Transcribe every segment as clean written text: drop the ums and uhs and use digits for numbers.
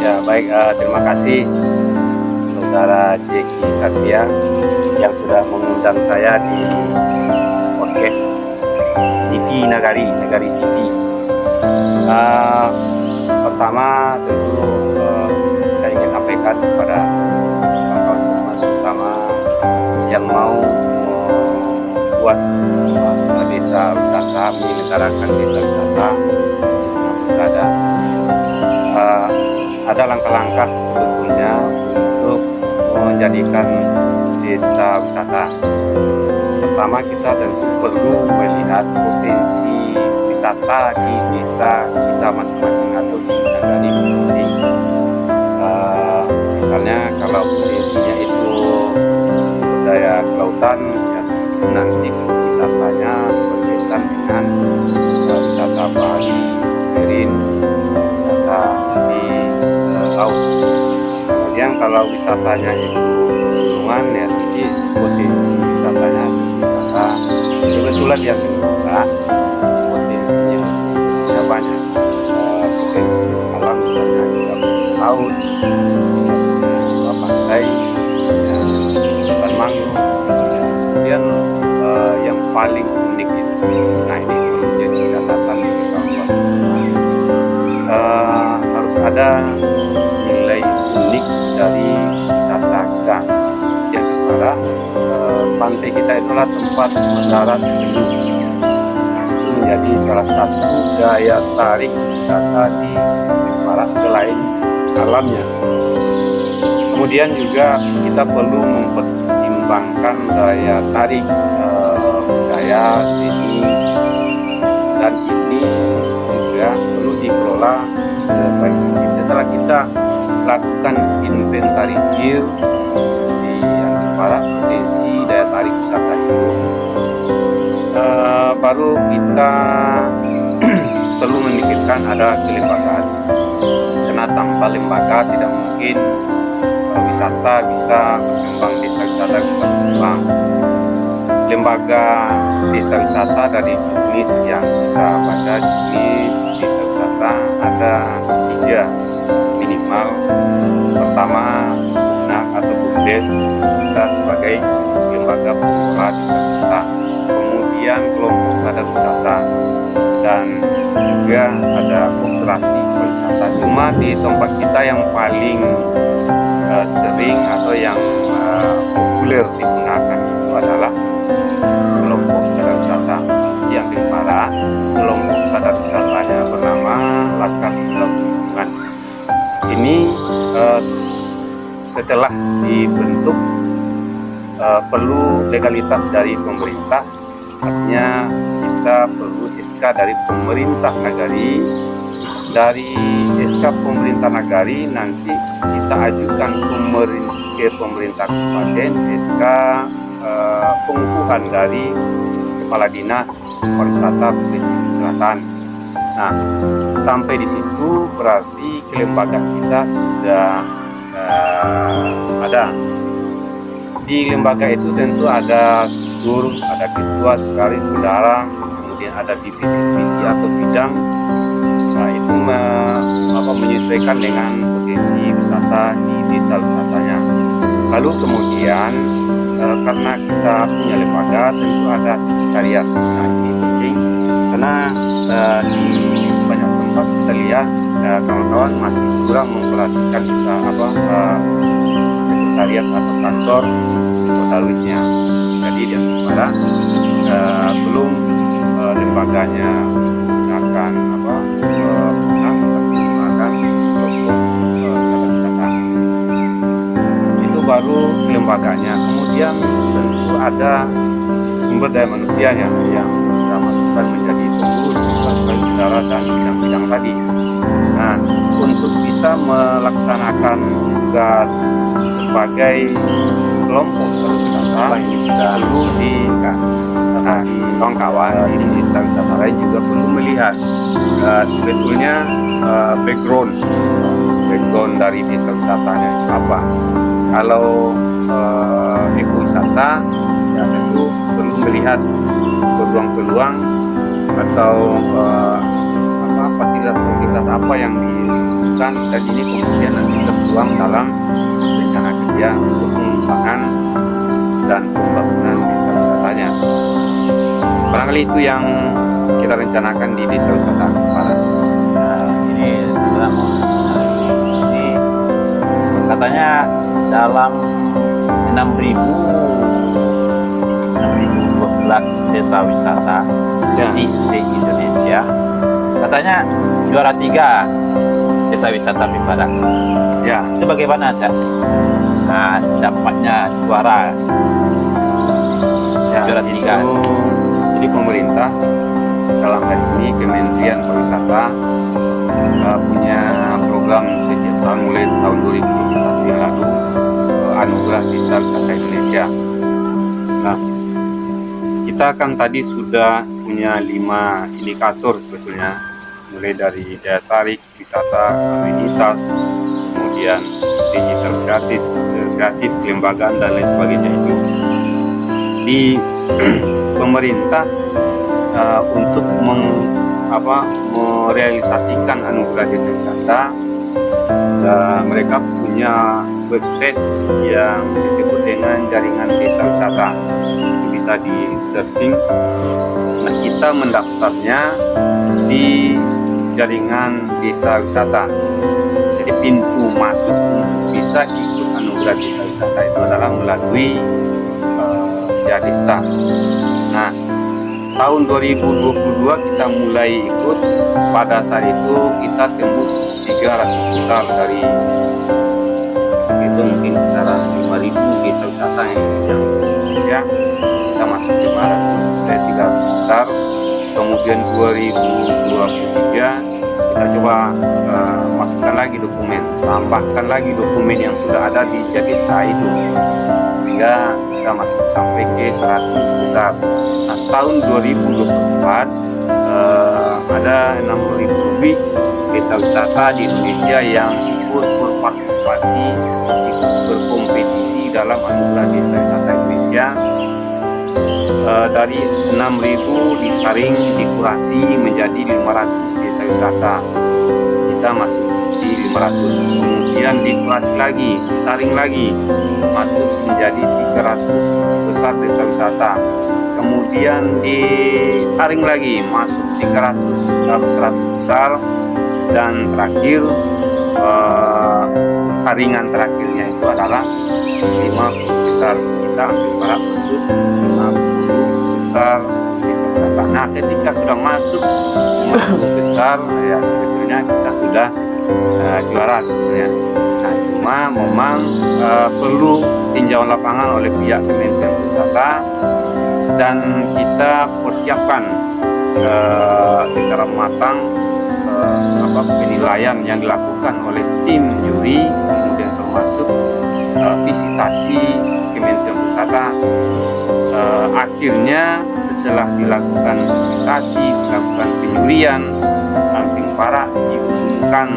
Ya, baik, terima kasih Saudara Jeki Satria yang sudah mengundang saya di podcast TV Nagari TV. Pertama tentu saya ingin sampaikan kepada kawan-kawan semua, terutama yang mau membuat desa wisata, menyelenggarakan desa wisata berada. Ada langkah-langkah sebetulnya untuk menjadikan desa wisata. Pertama, kita tentu perlu melihat potensi wisata di desa kita masing-masing atau di negara masing-masing. Misalnya kalau potensinya itu sumber daya kelautan, ya nanti wisatanya berkaitan dengan wisata Bali, Perin, wisata di laut. Kemudian kalau wisatanya itu gunungan, ya nanti potensi wisatanya wisata kebetulan yang kita potensinya ya banyak, potensi alam misalnya kita laut, pantai, ya, hutan mangrove, ya. Kemudian yang paling unik itu, nah ini menjadi catatan di kawan-kawan, harus ada nilai unik dari wisata kita. Yang kedua, pantai kita itulah tempat mendarat penyu. Itu menjadi salah satu daya tarik wisata di Barat selain alamnya. Kemudian juga kita perlu mempertimbangkan daya tarik budaya seni, dan ini juga perlu dikelola sebaik mungkin. Setelah kita lakukan inventarisir di para potensi daya tarik wisata itu, baru kita perlu memikirkan ada kelembagaan. Karena tanpa lembaga tidak mungkin wisata bisa berkembang, desa wisata bisa berkembang. Lembaga desa wisata dari jenis yang kita baca, jenis desa wisata ada 3 minimal. Pertama, BUMNAK atau BUMDes bisa sebagai lembaga pengelola desa wisata. Kemudian kelompok sadar wisata, dan juga ada koperasi wisata. Cuma di tempat kita yang paling sering atau yang populer digunakan itu adalah kelompok sadar wisata. Yang kedua, kelompok sadar wisatanya bernama Laskar Pemuda Lingkungan. Ini setelah dibentuk perlu legalitas dari pemerintah, artinya kita perlu SK dari pemerintah nagari. Dari SK pemerintah nagari nanti kita ajukan ke pemerintah kabupaten SK pengukuhan dari Kepala Dinas Pariwisata Provinsi Selatan. Nah, sampai di situ berarti kelembagaan kita sudah ada. Di lembaga itu tentu ada struktur, ada ketua, sekretaris, bendahara, kemudian ada divisi-divisi atau bidang. Nah, itu menyesuaikan dengan potensi wisata di desa wisatanya. Lalu kemudian karena kita punya lembaga, tentu ada sekretariat. Nah, ini penting karena di banyak tempat kita lihat kawan-kawan masih kurang memperhatikan sekretariat atau kantor notarisnya. Jadi di antara belum lembaganya menggunakan itu baru lembaganya. Kemudian tentu ada sumber daya manusianya yang bukan menjadi pengurus payudara dan bidang-bidang tadi. Nah, untuk bisa melaksanakan tugas sebagai kelompok pariwisata ini bisa perlu kawan-kawan di desa wisata lain juga perlu melihat sebetulnya background dari desa wisatanya apa. Kalau ekowisata ya tentu perlu melihat peluang-peluang atau fasilitas apa yang dilakukan, dan ini kemudian nanti tertuang dalam rencana kerja untuk pengembangan dan pembangunan desa wisatanya. Barangkali itu yang kita rencanakan di desa wisata Barat. Ini katanya dalam 6.012 desa wisata di se-Indonesia, katanya juara 3 desa wisata Padang. Ya, itu bagaimana dampaknya juara? Ya, juara 3. Jadi pemerintah dalam hal ini Kementerian Pariwisata punya program sejak mulai tahun 2021 yang lalu, Anugerah Desa Wisata Indonesia. Nah, kita kan tadi sudah punya 5 indikator sebetulnya, mulai dari daya tarik, wisata, amenitas, kemudian digital kreatif, kelembagaan dan lain sebagainya. Itu di pemerintah untuk merealisasikan anugerah desa wisata, mereka punya website yang disebut dengan jaringan desa wisata. Itu bisa di searching. Nah, kita mendaftarnya di jaringan desa wisata. Jadi pintu masuk bisa ikut anugerah desa wisata itu adalah melalui Jadesta. Nah, tahun 2022 kita mulai ikut. Pada saat itu kita tembus 300 besar dari itu, mungkin kisaran 5.000 desa wisata yang Indonesia. Kita masuk 300 besar. Kemudian 2023 kita coba masukkan lagi dokumen, tambahkan lagi dokumen yang sudah ada di Jadesta itu, sehingga kita masuk sampai ke 100 besar. Nah, tahun 2024 ada 6.000 lebih desa wisata di Indonesia yang ikut berpartisipasi, ikut berkompetisi dalam anugerah desa wisata Indonesia. Dari 6.000 disaring, dikurasi menjadi 500 desa wisata. Kita masuk di 500, kemudian dikurasi lagi, disaring lagi, masuk menjadi 300 besar desa wisata. Kemudian disaring lagi, masuk 300 lalu 100 besar, dan terakhir saringan terakhirnya itu adalah 50 besar. Kita ambil para untuk 50 besar desa wisata. Nah, ketika sudah masuk 50 besar, ya sebetulnya kita sudah juara sebetulnya. Nah, cuma memang perlu tinjauan lapangan oleh pihak Kementerian Pariwisata, dan kita persiapkan secara matang penilaian yang dilakukan oleh tim juri, kemudian termasuk visitasi Kementerian Pariwisata. Akhirnya setelah dilakukan visitasi, dilakukan penjurian, samping para diumumkan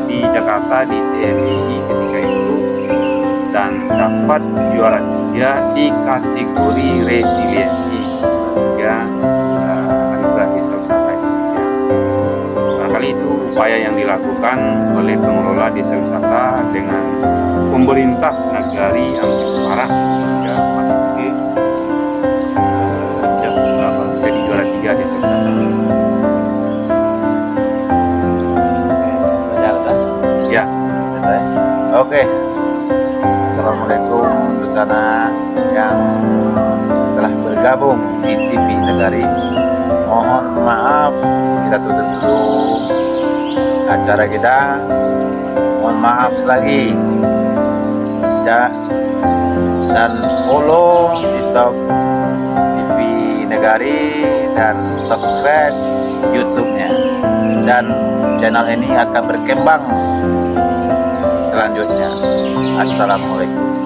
di Jakarta di TMI ketika itu, dan dapat juara 3 di kategori resiliensi anugerah desa wisata Indonesia. Barangkali itu upaya yang dilakukan oleh pengelola desa wisata dengan pemerintah Nagari Ampit Parah hingga masuk ke jadi juara 3 desa wisata. Ya. Oke. Assalamualaikum untuk sana yang telah bergabung di TV Nagari. Mohon maaf kita tutup dulu acara kita. Mohon maaf lagi. Dan follow di top TV Nagari. Nagari dan subscribe YouTube-nya, dan channel ini akan berkembang selanjutnya. Assalamualaikum.